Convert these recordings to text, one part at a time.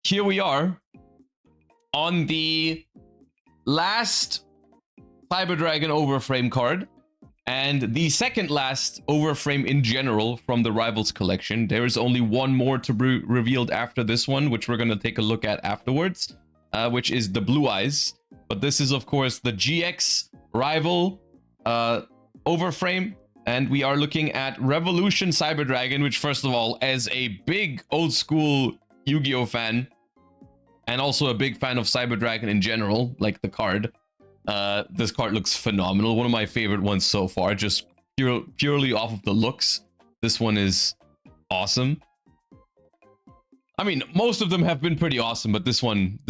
here we are on the last Cyber Dragon Overframe card and the second last Overframe in general from the Rivals collection. There is only one more to be revealed after this one, which we're going to take a look at afterwards, which is the Blue Eyes. But this is, of course, the GX Rival Overframe. And we are looking at Revolution Cyber Dragon, which, first of all, as a big old school Yu-Gi-Oh fan, and also a big fan of Cyber Dragon in general, like the card, this card looks phenomenal. One of my favorite ones so far, just purely off of the looks. This one is awesome. I mean, most of them have been pretty awesome, but this one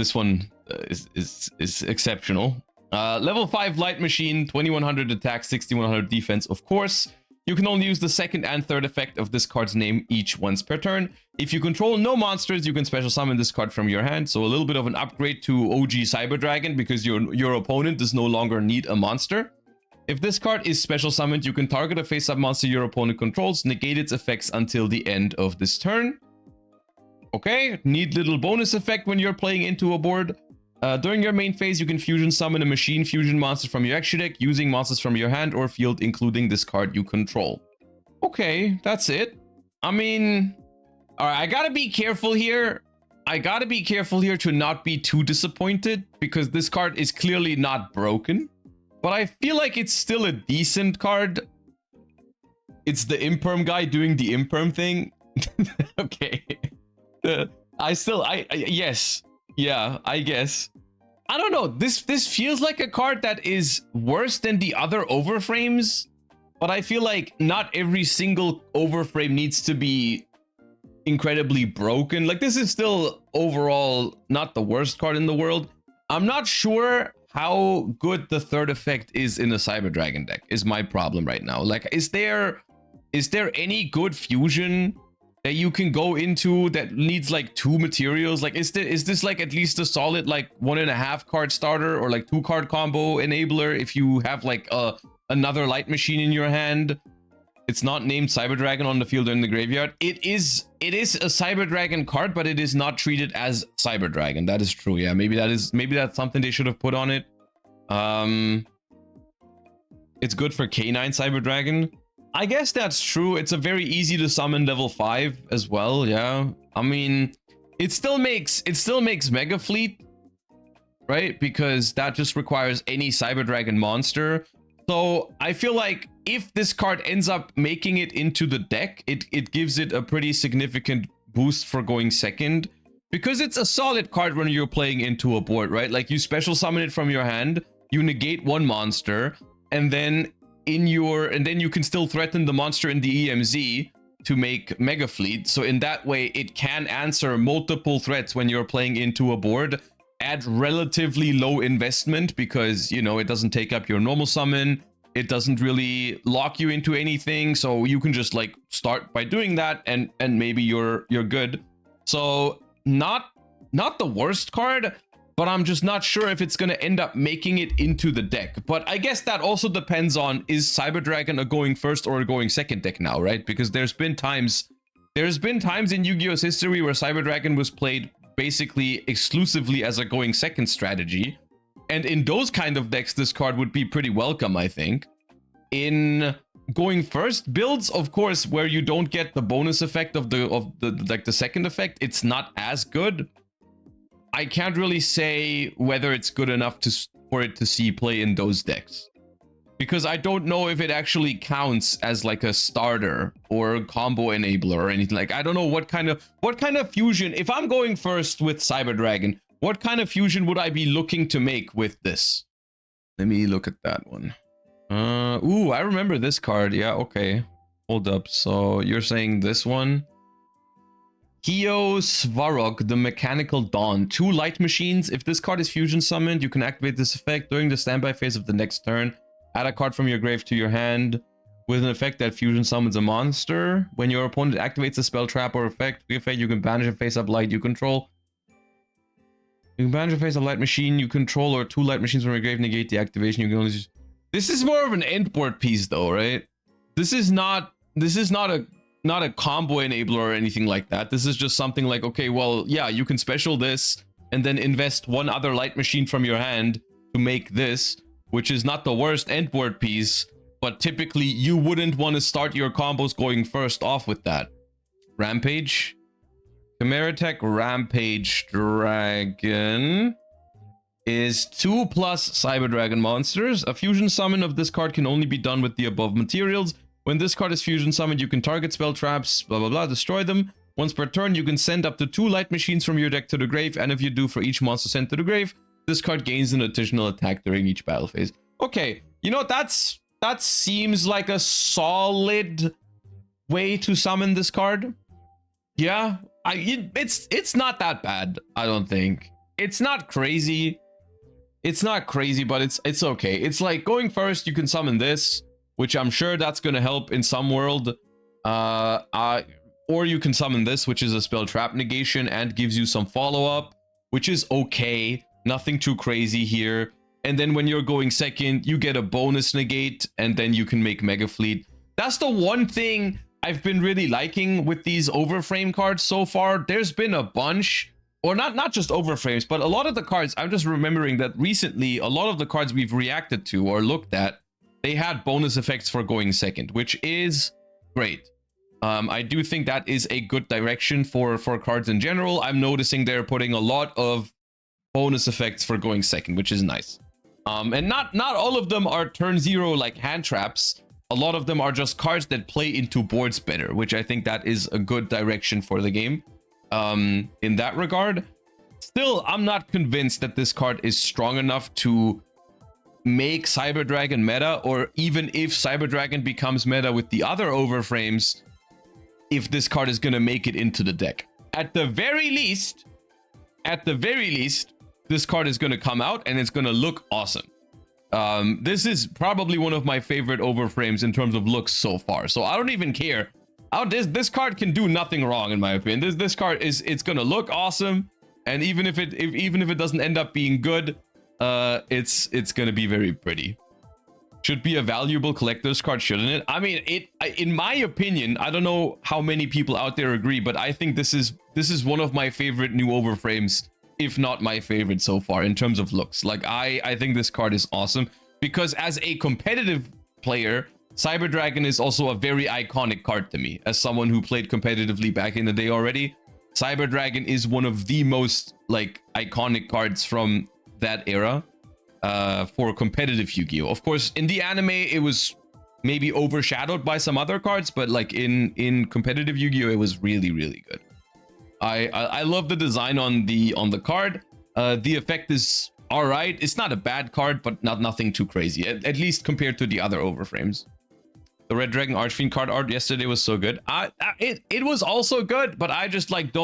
is exceptional. Level 5 Light Machine, 2100 attack, 6100 defense, of course. You can only use the second and third effect of this card's name each once per turn. If you control no monsters, you can special summon this card from your hand. So a little bit of an upgrade to OG Cyber Dragon because your opponent does no longer need a monster. If this card is special summoned, you can target a face-up monster your opponent controls, negate its effects until the end of this turn. Okay, neat little bonus effect when you're playing into a board. During your main phase, you can fusion summon a machine fusion monster from your extra deck using monsters from your hand or field, including this card you control. Okay, that's it. I mean, all right, I gotta be careful here. I gotta be careful here to not be too disappointed because this card is clearly not broken, but I feel like it's still a decent card. It's the Imperm guy doing the Imperm thing. Okay. Yes. Yeah, I guess. I don't know. This feels like a card that is worse than the other Overframes, but I feel like not every single Overframe needs to be incredibly broken. Like, this is still overall not the worst card in the world. I'm not sure how good the third effect is in a Cyber Dragon deck is my problem right now. Like, is there any good fusion that you can go into that needs like 2 materials? Like, is this like at least a solid like 1.5 card starter or like 2 card combo enabler if you have like another Light Machine in your hand? It's not named Cyber Dragon on the field or in the graveyard. It is a Cyber Dragon card, but it is not treated as Cyber Dragon. That is true. Yeah, maybe that's something they should have put on it. It's good for K9 Cyber Dragon. I guess that's true. It's a very easy to summon level 5 as well. Yeah, I mean, it still makes Mega Fleet, right? Because that just requires any Cyber Dragon monster. So I feel like if this card ends up making it into the deck, it gives it a pretty significant boost for going second, because it's a solid card when you're playing into a board, right? Like, you special summon it from your hand, you negate 1 monster, and then you can still threaten the monster in the EMZ to make Mega Fleet. So in that way, it can answer multiple threats when you're playing into a board at relatively low investment, because, you know, it doesn't take up your normal summon. It doesn't really lock you into anything. So you can just like start by doing that and maybe you're good. So not the worst card, but I'm just not sure if it's going to end up making it into the deck. But I guess that also depends on, is Cyber Dragon a going first or a going second deck now, right? Because there's been times in Yu-Gi-Oh's history where Cyber Dragon was played basically exclusively as a going second strategy. And in those kind of decks, this card would be pretty welcome, I think. In going first builds, of course, where you don't get the bonus effect of the second effect, it's not as good. I can't really say whether it's good enough for it to see play in those decks, because I don't know if it actually counts as like a starter or a combo enabler or anything. Like, I don't know what kind of fusion, if I'm going first with Cyber Dragon, what kind of fusion would I be looking to make with this? Let me look at that one. Ooh, I remember this card. Yeah, okay. Hold up. So you're saying this one? Yugioh Svarog, the Mechanical Dawn. 2 Light Machines. If this card is fusion summoned, you can activate this effect during the standby phase of the next turn. Add a card from your grave to your hand with an effect that fusion summons a monster. When your opponent activates a spell, trap, or effect, you can banish a face-up light you control. You can banish a face-up light machine you control, or 2 Light Machines from your grave, negate the activation. You can only use... This is more of an end board piece though, right? This is not a not a combo enabler or anything like that. This is just something like, okay, well, yeah, you can special this and then invest one other light machine from your hand to make this, which is not the worst end word piece, but typically you wouldn't want to start your combos going first off with that. Rampage. Chimera Tech Rampage Dragon is 2+ Cyber Dragon monsters. A fusion summon of this card can only be done with the above materials. When this card is fusion summoned, you can target spell traps, blah blah blah, destroy them. Once per turn, you can send up to 2 light machines from your deck to the grave, and if you do, for each monster sent to the grave, this card gains an additional attack during each battle phase. Okay, you know, that seems like a solid way to summon this card. Yeah, it's not that bad, I don't think. It's not crazy. It's not crazy, but it's okay. It's like going first, you can summon this, which I'm sure that's gonna help in some world. Or you can summon this, which is a spell trap negation and gives you some follow-up, which is okay. Nothing too crazy here. And then when you're going second, you get a bonus negate, and then you can make Mega Fleet. That's the one thing I've been really liking with these Overframe cards so far. There's been a bunch, or not just Overframes, but a lot of the cards, I'm just remembering that recently, a lot of the cards we've reacted to or looked at, they had bonus effects for going second, which is great. I do think that is a good direction for cards in general. I'm noticing they're putting a lot of bonus effects for going second, which is nice. And not all of them are turn 0 like hand traps. A lot of them are just cards that play into boards better, which I think that is a good direction for the game. In that regard, still, I'm not convinced that this card is strong enough to make Cyber Dragon meta, or even if Cyber Dragon becomes meta with the other Overframes, if this card is going to make it into the deck. At the very least, this card is going to come out and it's going to look awesome. This is probably one of my favorite Overframes in terms of looks so far. So I don't even care. This card can do nothing wrong in my opinion. This card it's going to look awesome, and even if it doesn't end up being good, it's going to be very pretty. Should be a valuable collector's card, shouldn't it? I mean, in my opinion, I don't know how many people out there agree, but I think this is one of my favorite new Overframes, if not my favorite so far in terms of looks. Like, I think this card is awesome because as a competitive player, Cyber Dragon is also a very iconic card to me. As someone who played competitively back in the day already, Cyber Dragon is one of the most like iconic cards from that era. For competitive Yu-Gi-Oh! Of course, in the anime, it was maybe overshadowed by some other cards, but like in competitive Yu-Gi-Oh! It was really, really good. I love the design on the card. The effect is all right. It's not a bad card, but nothing too crazy, at least compared to the other Overframes. The Red Dragon Archfiend card art yesterday was so good. It was also good, but I just like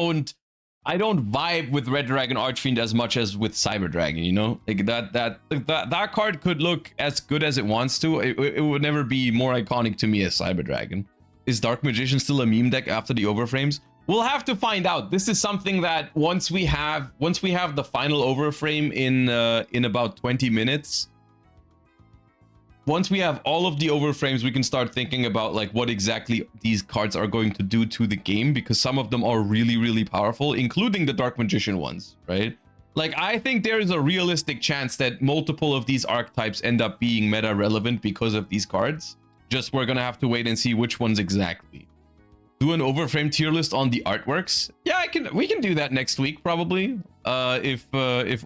I don't vibe with Red Dragon Archfiend as much as with Cyber Dragon, you know? Like that card could look as good as it wants to. It would never be more iconic to me as Cyber Dragon. Is Dark Magician still a meme deck after the Overframes? We'll have to find out. This is something that once we have the final Overframe in about 20 minutes, once we have all of the Overframes, we can start thinking about like what exactly these cards are going to do to the game, because some of them are really, really powerful, including the Dark Magician ones, right? Like, I think there is a realistic chance that multiple of these archetypes end up being meta relevant because of these cards. Just we're gonna have to wait and see which ones exactly. Do an Overframe tier list on the artworks. Yeah, we can do that next week probably. If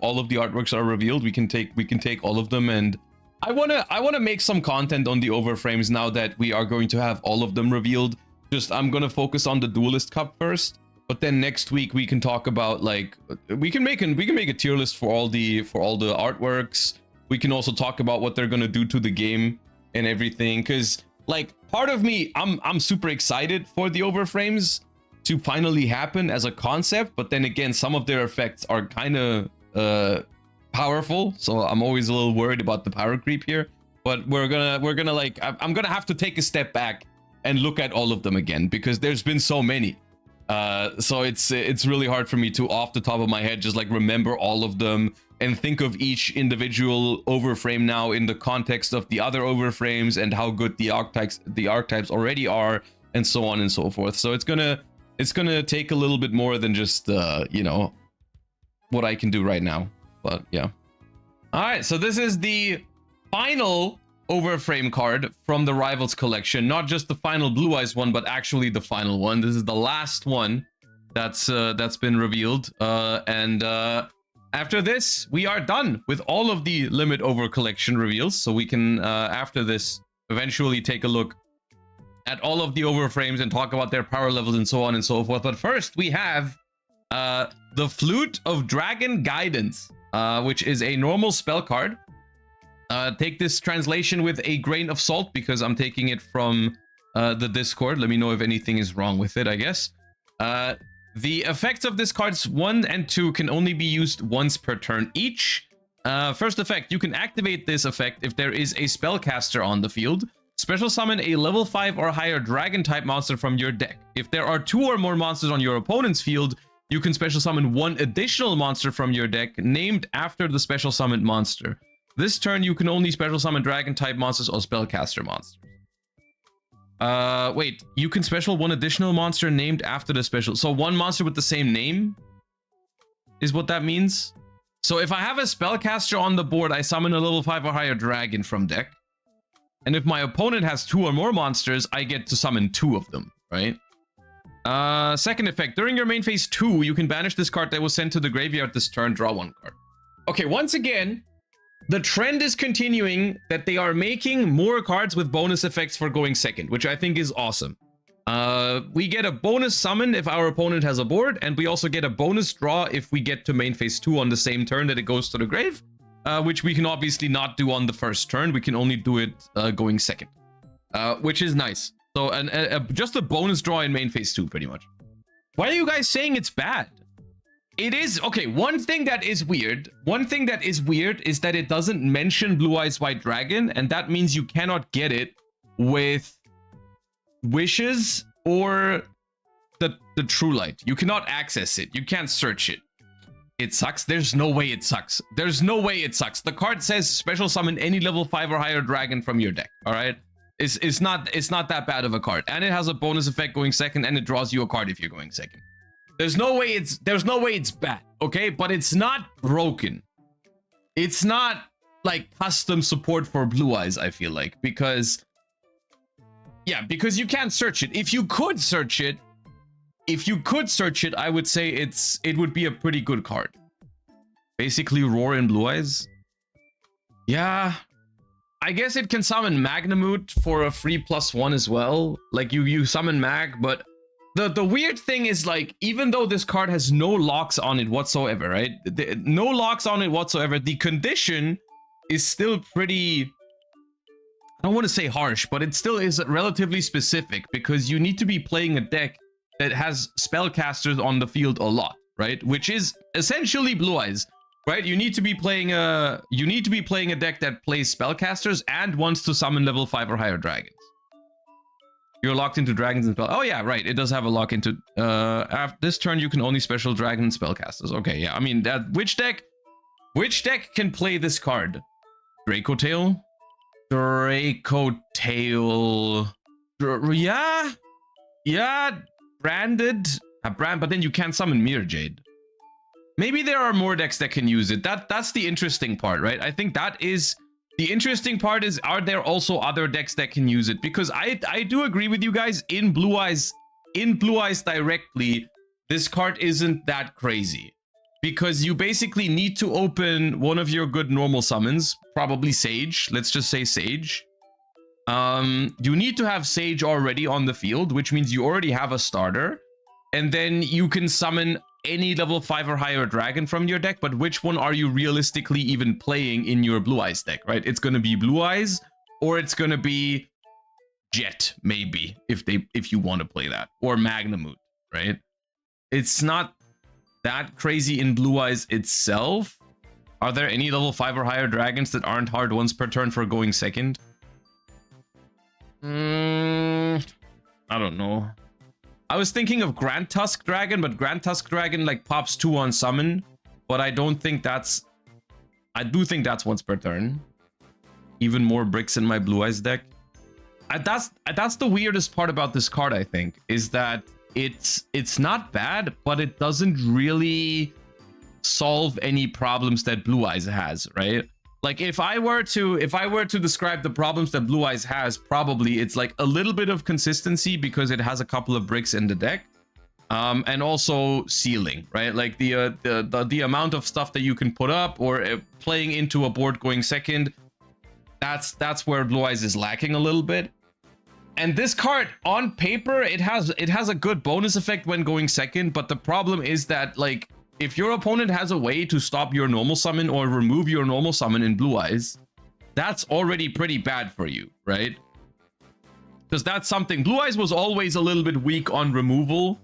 all of the artworks are revealed, we can take all of them, and I wanna make some content on the Overframes now that we are going to have all of them revealed. Just I'm gonna focus on the Duelist Cup first, but then next week we can talk about like we can make a tier list for all the artworks. We can also talk about what they're gonna do to the game and everything, because like part of me, I'm super excited for the Overframes to finally happen as a concept, but then again, some of their effects are kind of powerful, so I'm always a little worried about the power creep here. But we're gonna like I'm gonna have to take a step back and look at all of them again, because there's been so many. So it's really hard for me to off the top of my head just like remember all of them and think of each individual Overframe now in the context of the other Overframes and how good the archetypes already are, and so on and so forth. So it's gonna take a little bit more than just you know, what I can do right now. But yeah. All right, so this is the final Overframe card from the Rivals collection. Not just the final Blue Eyes one, but actually the final one. This is the last one that's been revealed. After this, we are done with all of the Limit Over collection reveals. So we can, after this, eventually take a look at all of the Overframes and talk about their power levels and so on and so forth. But first, we have the Flute of Dragon Guidance, which is a normal spell card. Take this translation with a grain of salt because I'm taking it from the Discord. Let me know if anything is wrong with it, I guess. The effects of this card's 1 and 2 can only be used once per turn each. First effect, you can activate this effect if there is a spellcaster on the field. Special summon a level 5 or higher dragon type monster from your deck. If there are 2 or more monsters on your opponent's field, you can special summon 1 additional monster from your deck named after the special summoned monster. This turn, you can only special summon dragon type monsters or spellcaster monsters. Wait, you can special 1 additional monster named after the special. So 1 monster with the same name is what that means. So if I have a spellcaster on the board, I summon a level 5 or higher dragon from deck. And if my opponent has 2 or more monsters, I get to summon 2 of them, right? Second effect, during your main phase 2, you can banish this card that was sent to the graveyard this turn, draw 1 card. Okay, once again, the trend is continuing that they are making more cards with bonus effects for going second, which I think is awesome. We get a bonus summon if our opponent has a board, and we also get a bonus draw if we get to main phase 2 on the same turn that it goes to the grave, which we can obviously not do on the first turn. We can only do it going second, which is nice. So just a bonus draw in main phase 2, pretty much. Why are you guys saying it's bad? It is, okay, one thing that is weird is that it doesn't mention Blue Eyes White Dragon, and that means you cannot get it with wishes or the True Light. You cannot access it. You can't search it. It sucks. There's no way it sucks. There's no way it sucks. The card says special summon any level 5 or higher dragon from your deck. All right. It's not that bad of a card, and it has a bonus effect going second, and it draws you a card if you're going second. There's no way it's bad, okay? But it's not broken. It's not like custom support for Blue Eyes, I feel like, because you can't search it. If you could search it, I would say it would be a pretty good card. Basically, Roar in Blue Eyes. Yeah, I guess it can summon Magnamute for a free +1 as well. Like you summon Mag, but the weird thing is, like, even though this card has no locks on it whatsoever, right? No locks on it whatsoever, the condition is still pretty, I don't want to say harsh, but it still is relatively specific, because you need to be playing a deck that has spellcasters on the field a lot, right? Which is essentially Blue Eyes, right? You need to be playing a deck that plays spellcasters and wants to summon level 5 or higher dragons. You're locked into dragons and spell. Oh yeah, right. It does have a lock into. After this turn, you can only special dragon spellcasters. Okay, yeah. I mean, that which deck can play this card? Draco Tail. Yeah. Branded. But then you can't summon Mirror Jade. Maybe there are more decks that can use it. That's the interesting part, right? I think that is. The interesting part is, are there also other decks that can use it? Because I do agree with you guys, in Blue Eyes directly, this card isn't that crazy. Because you basically need to open one of your good normal summons, probably Sage. Let's just say Sage. You need to have Sage already on the field, which means you already have a starter. And then you can summon any level 5 or higher dragon from your deck, but which one are you realistically even playing in your Blue Eyes deck, right? It's going to be Blue Eyes, or it's going to be Jet, maybe, if you want to play that, or Magnamute, right? It's not that crazy in Blue Eyes itself. Are there any level 5 or higher dragons that aren't hard once per turn for going second? I don't know. I was thinking of Grand Tusk Dragon, but Grand Tusk Dragon like pops 2 on summon, but I don't think that's... I do think that's once per turn. Even more bricks in my Blue Eyes deck. That's the weirdest part about this card, I think, is that it's not bad, but it doesn't really solve any problems that Blue Eyes has, right? Like if I were to describe the problems that Blue Eyes has, probably it's like a little bit of consistency because it has a couple of bricks in the deck, and also ceiling, right? Like the amount of stuff that you can put up or playing into a board going second. That's where Blue Eyes is lacking a little bit. And this card on paper, it has a good bonus effect when going second, but the problem is that like if your opponent has a way to stop your normal summon or remove your normal summon in Blue Eyes, that's already pretty bad for you, right? Because that's something. Blue Eyes was always a little bit weak on removal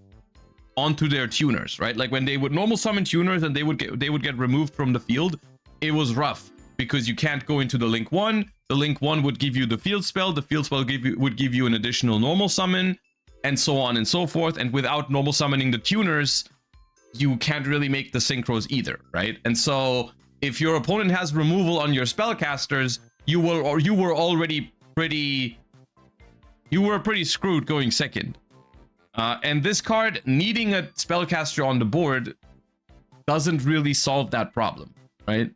onto their tuners, right? Like when they would normal summon tuners and they would get removed from the field, it was rough because you can't go into the link 1. The link 1 would give you the field spell. The field spell would give you an additional normal summon, and so on and so forth. And without normal summoning the tuners, you can't really make the synchros either, right? And so if your opponent has removal on your spellcasters, you were pretty screwed going second. And this card needing a spellcaster on the board doesn't really solve that problem, right?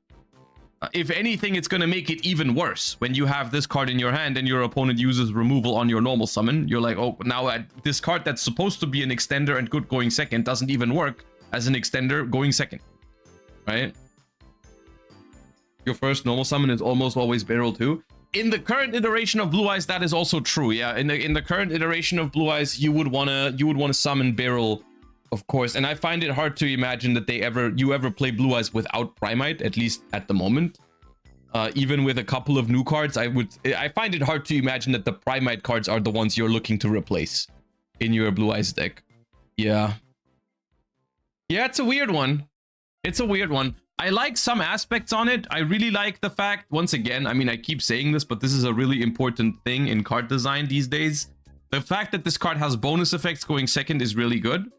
If anything, it's going to make it even worse when you have this card in your hand and your opponent uses removal on your normal summon. You're like, oh, now this card that's supposed to be an extender and good going second doesn't even work as an extender going second, right? Your first normal summon is almost always barrel too. In the current iteration of Blue Eyes, that is also true. Yeah, in the current iteration of Blue Eyes, you would wanna summon barrel, of course. And I find it hard to imagine that you ever play Blue Eyes without Primite, at least at the moment. Even with a couple of new cards, I find it hard to imagine that the Primite cards are the ones you're looking to replace in your Blue Eyes deck. Yeah. Yeah, it's a weird one. It's a weird one. I like some aspects on it. I really like the fact, once again, I mean, I keep saying this, but this is a really important thing in card design these days. The fact that this card has bonus effects going second is really good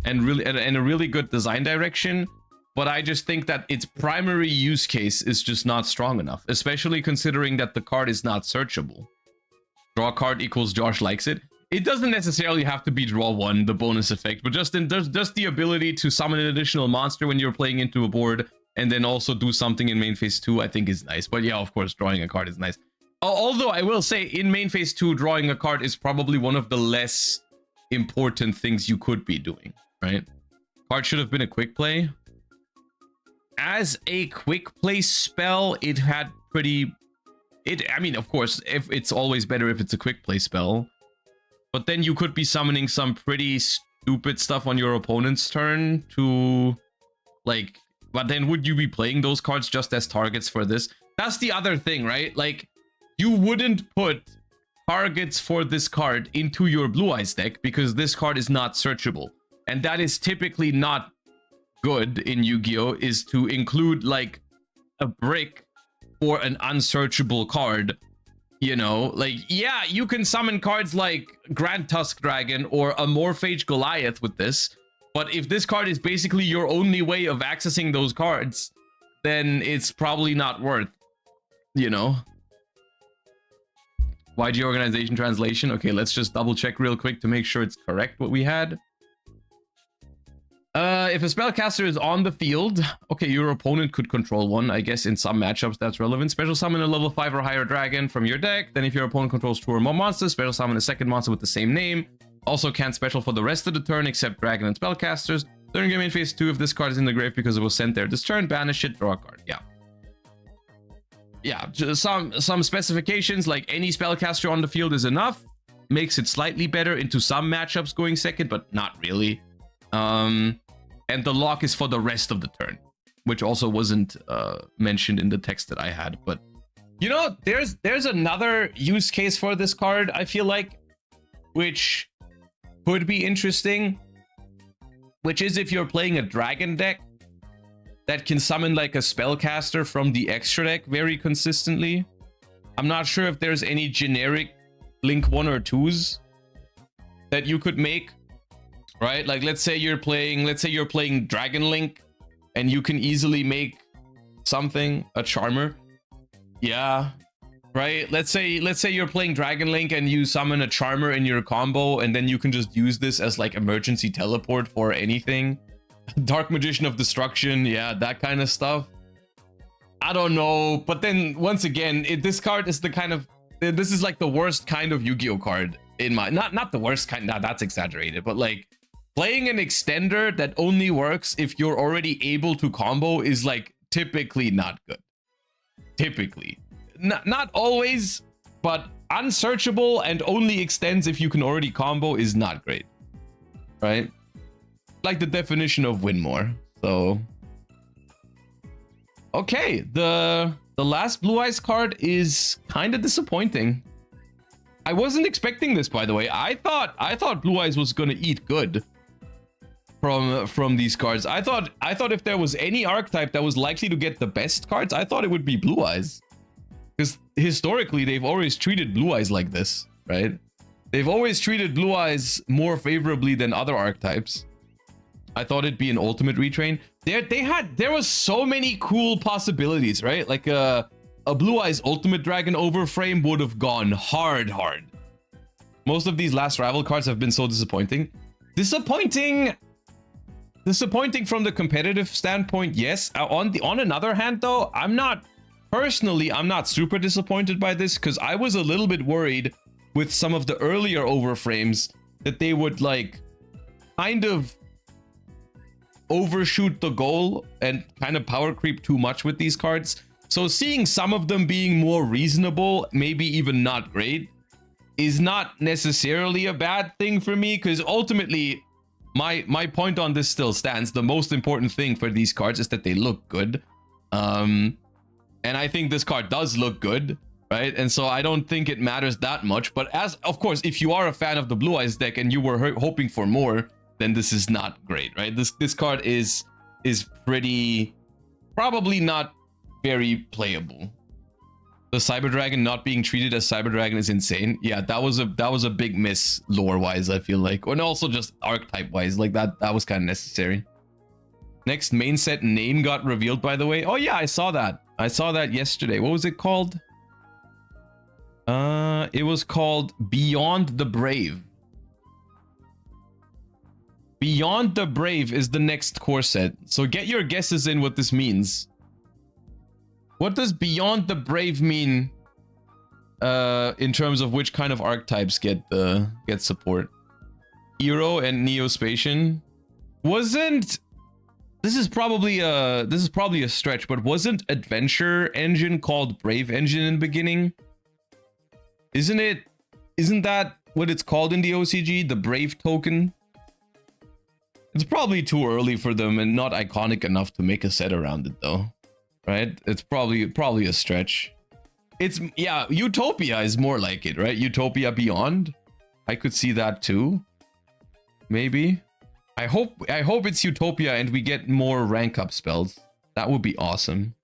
and a really good design direction. But I just think that its primary use case is just not strong enough, especially considering that the card is not searchable. Draw card equals Josh likes it. It doesn't necessarily have to be draw 1, the bonus effect, but just the ability to summon an additional monster when you're playing into a board and then also do something in main phase 2, I think is nice. But yeah, of course, drawing a card is nice. Although I will say in main phase 2, drawing a card is probably one of the less important things you could be doing, right? Card should have been a quick play. As a quick play spell, it had I mean, of course, if it's always better if it's a quick play spell. But then you could be summoning some pretty stupid stuff on your opponent's turn to, like, but then would you be playing those cards just as targets for this? That's the other thing, right? Like, you wouldn't put targets for this card into your Blue Eyes deck because this card is not searchable. And that is typically not good in Yu-Gi-Oh! Is to include, like, a brick for an unsearchable card. You know, like, yeah, you can summon cards like Grand Tusk Dragon or a Morphage Goliath with this, but if this card is basically your only way of accessing those cards, then it's probably not worth, you know. YG organization translation. Okay, let's just double check real quick to make sure it's correct what we had. If a spellcaster is on the field, okay, your opponent could control one. I guess in some matchups that's relevant. Special summon a level 5 or higher dragon from your deck. Then if your opponent controls 2 or more monsters, special summon a second monster with the same name. Also can't special for the rest of the turn except dragon and spellcasters. During game in phase 2, if this card is in the grave because it was sent there this turn, banish it, draw a card. Yeah. Yeah, just some specifications, like any spellcaster on the field is enough. Makes it slightly better into some matchups going second, but not really. And the lock is for the rest of the turn, which also wasn't mentioned in the text that I had. But, you know, there's another use case for this card, I feel like, which could be interesting, which is if you're playing a dragon deck that can summon like a spellcaster from the extra deck very consistently. I'm not sure if there's any generic Link 1 or 2s that you could make. Right, like let's say you're playing Dragon Link, and you can easily make something a Charmer. Yeah, right? Let's say you're playing Dragon Link and you summon a Charmer in your combo, and then you can just use this as like emergency teleport for anything. Dark Magician of Destruction, yeah, that kind of stuff. I don't know, but then once again, this card is the kind of, this is like the worst kind of Yu-Gi-Oh card in my, not the worst kind, nah, that's exaggerated, but like playing an extender that only works if you're already able to combo is like typically not good. Typically. Not always, but unsearchable and only extends if you can already combo is not great. Right? Like the definition of win more. So okay, the last Blue Eyes card is kind of disappointing. I wasn't expecting this, by the way. I thought Blue Eyes was gonna eat good from these cards. I thought if there was any archetype that was likely to get the best cards, I thought it would be Blue Eyes. Because historically, they've always treated Blue Eyes like this, right? They've always treated Blue Eyes more favorably than other archetypes. I thought it'd be an ultimate retrain. There was so many cool possibilities, right? Like a Blue Eyes Ultimate Dragon Overframe would have gone hard. Most of these last rival cards have been so disappointing. Disappointing from the competitive standpoint, yes. On another hand, though, I'm not super disappointed by this, because I was a little bit worried with some of the earlier Overframes that they would like kind of overshoot the goal and kind of power creep too much with these cards. So seeing some of them being more reasonable, maybe even not great, is not necessarily a bad thing for me, because ultimately my point on this still stands. The most important thing for these cards is that they look good. And I think this card does look good, right? And so I don't think it matters that much. But of course, if you are a fan of the Blue Eyes deck and you were hoping for more, then this is not great, right? This card is probably not very playable. The Cyber Dragon not being treated as Cyber Dragon is insane. Yeah, that was a big miss lore wise, I feel like, and also just archetype wise. Like that was kind of necessary. Next main set name got revealed, by the way. Oh yeah, I saw that yesterday. What was it called? It was called Beyond the Brave. Beyond the Brave is the next core set. So get your guesses in what this means. What does Beyond the Brave mean in terms of which kind of archetypes get support? Hero and Neospatian. This is probably a stretch, but wasn't Adventure Engine called Brave Engine in the beginning? Isn't that what it's called in the OCG? The Brave token? It's probably too early for them and not iconic enough to make a set around it, though. Right? It's probably a stretch. Yeah, Utopia is more like it, right? Utopia Beyond. I could see that too. Maybe. I hope it's Utopia and we get more rank up spells. That would be awesome.